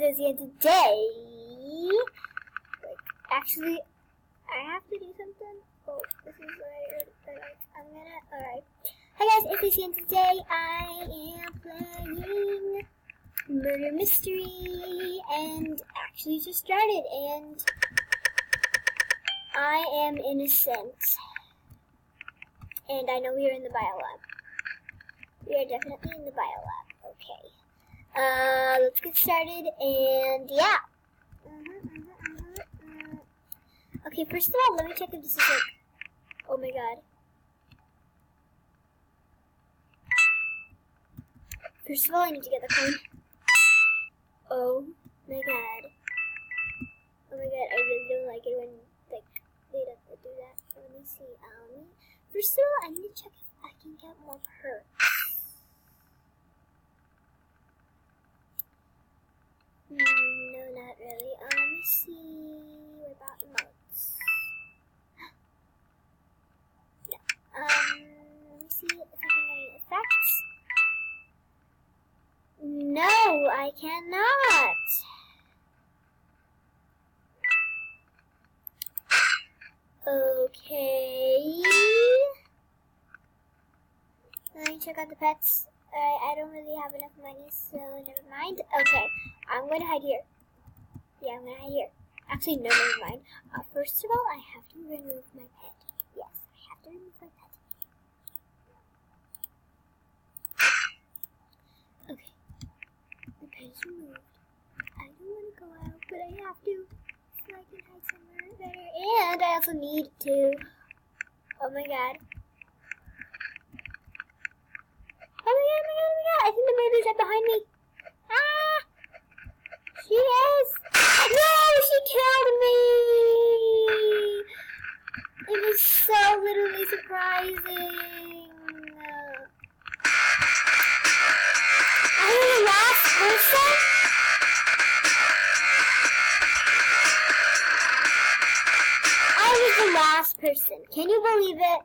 Rizzy, and today, actually, I have to do something. Oh, this is alright. Hi guys, it's Rizzy, and today I am playing Murder Mystery, and actually just started, and I am innocent. And I know we are in the biolab. We are definitely in the biolab. Okay. Let's get started, and yeah. Okay, first of all, let me check if this is like, oh my god. First of all, I need to get the coin. Oh my god. Oh my god, I really don't like it when, like, they don't do that. Let me see, first of all, I need to check if I can get more perks. No, not really. Let me see. What about emotes? No. Let me see if I can get any effects. No, I cannot. Okay. Let me check out the pets. I don't really have enough money, so never mind. Okay, I'm going to hide here. Yeah, I'm going to hide here. Actually, no, never mind. First of all, I have to remove my pet. Yes, I have to remove my pet. Okay, the pet is removed. I don't want to go out, but I have to, so I can hide somewhere better. And I also need to, oh my god. Oh my god, I think the baby's right behind me. Ah! She is! No, she killed me! It was so literally surprising. Are you the last person? I was the last person. Can you believe it?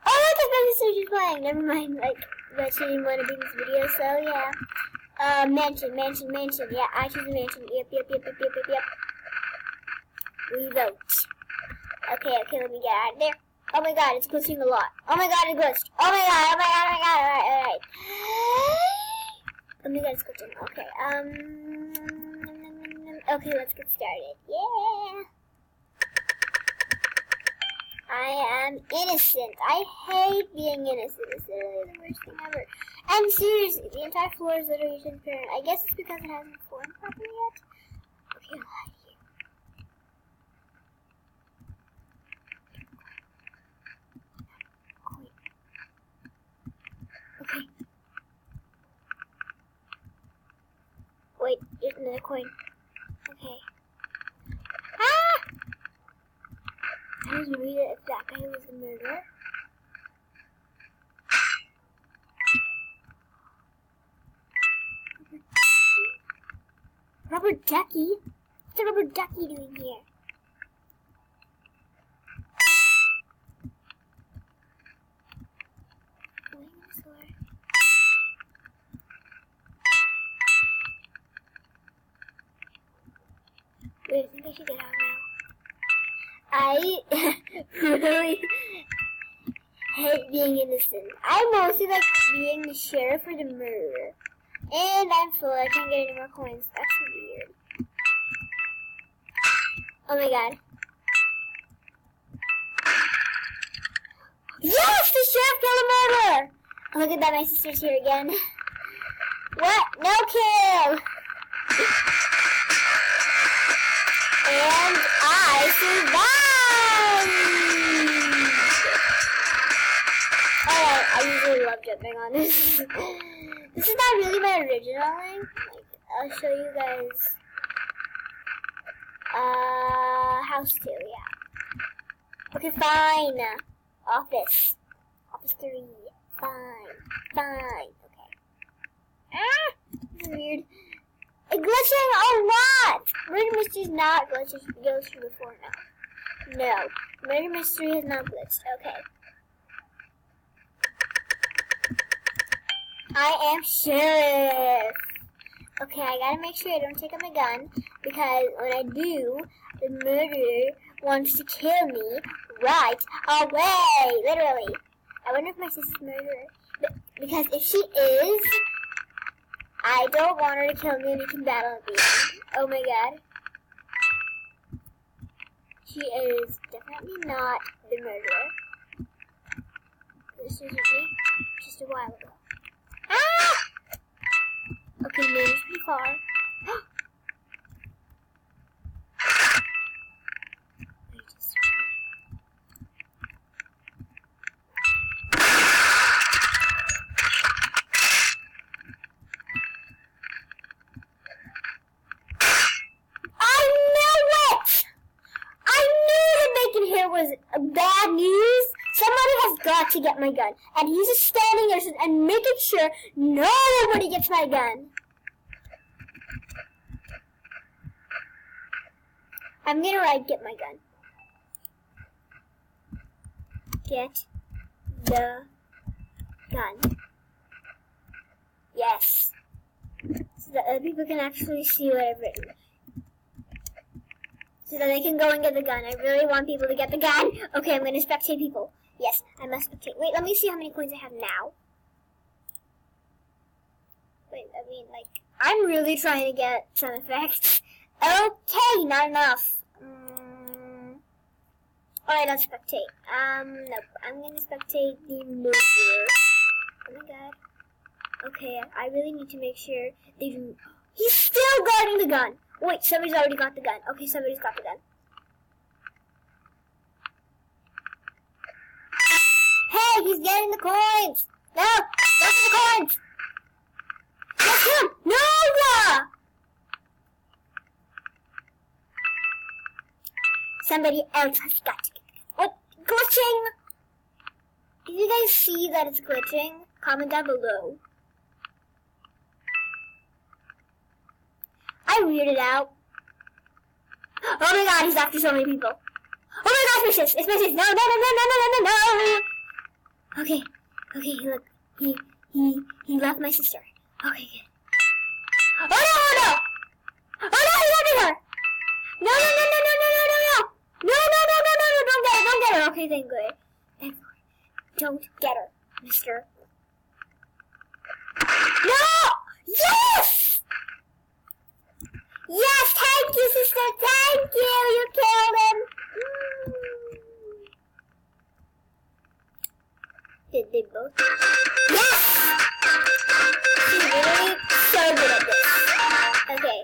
Oh, look, the sister's playing. Never mind, like, but she didn't want to be in this video, so yeah. Mansion. Yeah, I choose a mansion. Yep. We vote. Okay, let me get out of there. Oh my god, it's glitching a lot. Oh my god, it glitched. Oh my god. Alright. Oh my god, it's glitching. Okay, okay, let's get started. Yeah. I am innocent. I hate being innocent. It's literally the worst thing ever. And seriously, the entire floor is literally transparent. I guess it's because it hasn't formed properly yet. Okay, I'll hide here. Coin. Okay. Wait, there's another coin. Okay. Ah! I was worried that if that guy was the murderer. Rubber ducky? What's a rubber ducky doing here? Wait, I think I should get out now. I really hate being innocent. I mostly like being the sheriff or the murderer. And I'm full, I can't get any more coins. That's weird. Oh my god. Yes! The sheriff killed a murderer! Oh, look at that, my sister's here again. What? No kill! And I survived! Alright, I usually love jumping on this. This is not really my original link. Like, I'll show you guys. House 2, yeah. Okay, fine. Office 3. Fine. Okay. Ah! This is weird. It's glitching a lot! Murder Mystery's not glitched. It glitched before now. No. Murder Mystery has not glitched. Okay. I am sheriff. Okay, I gotta make sure I don't take out my gun, because when I do, the murderer wants to kill me right away, literally. I wonder if my sister's murderer, because if she is, I don't want her to kill me and we can battle at the end. Oh my god. She is definitely not the murderer. This is me just a while ago. Ah! Okay, maybe it's pretty far. Wait just a minute. Was bad news. Somebody has got to get my gun, and he's just standing there and making sure nobody gets my gun. I'm gonna get my gun. Get the gun. Yes. So that other people can actually see what I've written. So that they can go and get the gun. I really want people to get the gun. Okay, I'm going to spectate people. Yes, I must spectate. Wait, let me see how many coins I have now. Wait, I mean, like, I'm really trying to get some effects. Okay, not enough. Alright, I'll spectate. Nope. I'm going to spectate the murderer. Oh my god. Okay, I really need to make sure they do. He's still guarding the gun. Wait, somebody's already got the gun. Okay, somebody's got the gun. Hey, he's getting the coins! No! Go for the coins! Yes, him! No! Somebody else has got to get the gun. What? Glitching! Did you guys see that it's glitching? Comment down below. I weirded out. Oh my god, he's after so many people. Oh my gosh, my sis. It's my sis. No. Okay, look. He left my sister. Okay, good. Oh no! Oh no, he's after her! No, don't get her. Okay, thank God. Don't get her, mister. No! Yes! Yes, thank you, sister. Thank you. You killed him. Did they both? Yes! She's really so good at this. Okay.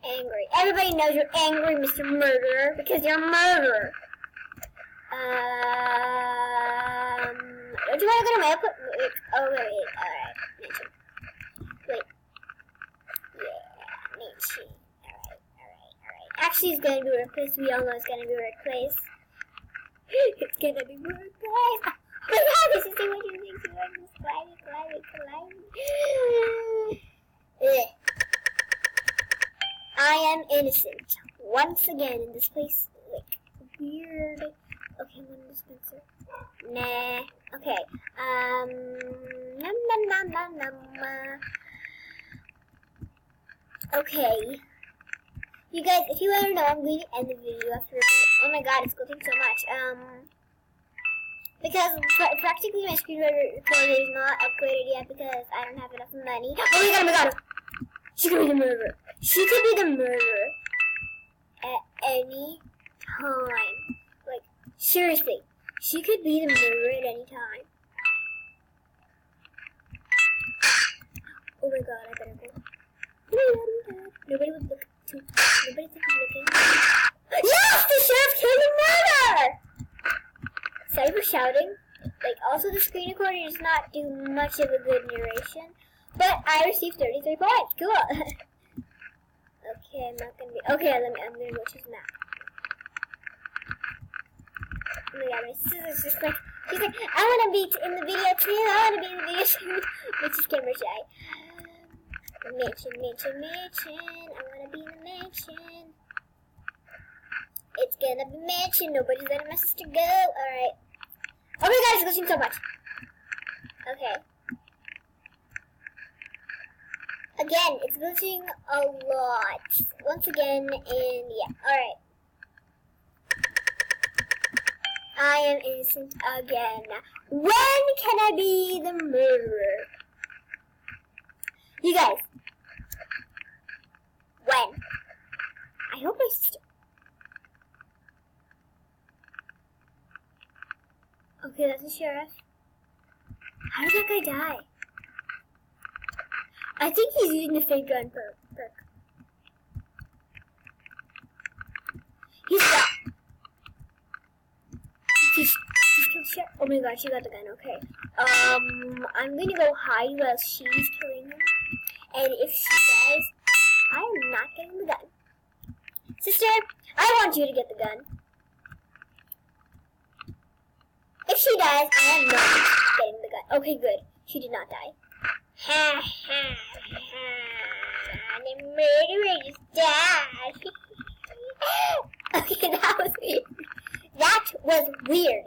Angry. Everybody knows you're angry, Mr. Murderer, because you're a murderer. Do you want to go to mail? Oh, wait. Alright. Mansion. Wait. Yeah, mansion. Alright. Actually, it's gonna be workplace. We all know it's gonna be workplace. It's gonna be workplace. Oh my god, this is what you think. I am innocent. Once again in this place. Like, weird. Okay, one dispenser. Nah. Okay. Okay. You guys, if you want to know, I'm going to end the video after. Oh my god, it's glitching so much. Because practically my screen recorder is not upgraded yet because I don't have enough money. Oh my god! She could be the murderer. She could be the murderer at any time. Like, seriously. She could be the murderer at any time. Oh my god, I better go. Nobody would look too. Nobody think I'm looking. Yes! The sheriff killed the murderer! Sorry for shouting. Like, also the screen recorder does not do much of a good narration. But I received 33 points. Cool. Okay, I'm not gonna be. Okay, I'm gonna go choose map. Oh my god, my sister's just like, she's like, I wanna be in the video too. I wanna be in the video too. But she's camera shy. Mansion. I wanna be in the mansion. It's gonna be mansion. Nobody's letting my sister go. Alright. Oh my god, it's glitching so much. Okay. Again, it's glitching a lot. Once again, and yeah, alright. I am innocent again. When can I be the murderer? You guys. When? I hope my sister... Okay, that's the sheriff. How did that guy die? I think he's using the fake gun perk. He's got... He's killed sheriff. Oh my god, she got the gun, okay. I'm gonna go hide while she's killing him. And if she dies, I am not getting the gun. Sister, I want you to get the gun. If she dies, I am not getting the gun. Okay, good. She did not die. Ha ha ha. The murderer just died. Okay, that was weird. That was weird.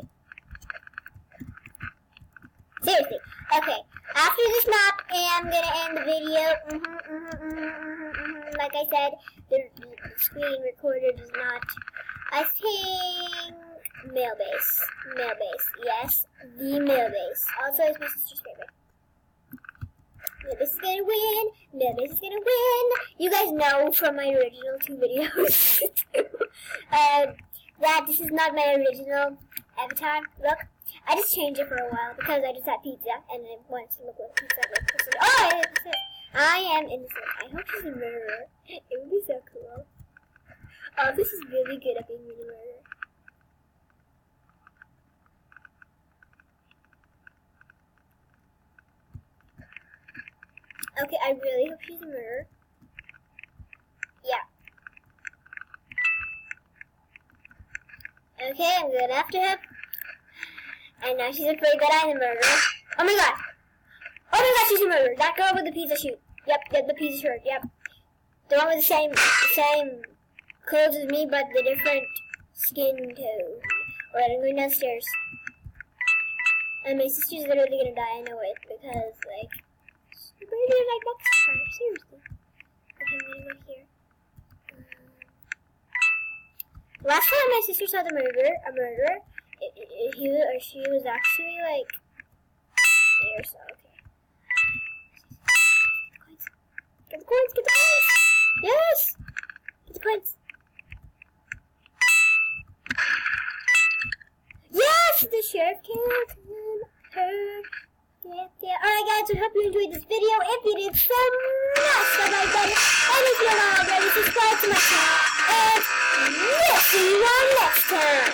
Seriously. Okay. After this map, I'm gonna end the video. Like I said, the screen recorder does not. I think mail base. Yes, the mail base. Also, it's my sister's favorite. Mail base is gonna win. Mail base is gonna win. You guys know from my original 2 videos that this is not my original avatar. Look. I just changed it for a while because I just had pizza and I wanted to look like pizza. Oh, I am innocent. I hope she's a murderer. It would be so cool. Oh, this is really good at being a murderer. Okay, I really hope she's a murderer. Yeah. Okay, I'm going after her. And now she's afraid that I'm the murderer. Oh my god! Oh my god, she's a murderer. That girl with the pizza shoot. Yep, the pizza shirt, yep. The one with the same clothes as me, but the different skin tone. Alright, I'm going downstairs. And my sister's literally gonna die, I know it, because, like, the murderer's like next to her, seriously. Okay, I'm gonna go here. Last time my sister saw a murderer, he or she was actually like here, so okay. Get the coins! Get the coins! Yes! Get the coins! Yes! The sheriff killed her. Yeah. Alright guys, I hope you enjoyed this video. If you did, smash the like button. And if you're not already, subscribe to my channel. And we'll see you all next time.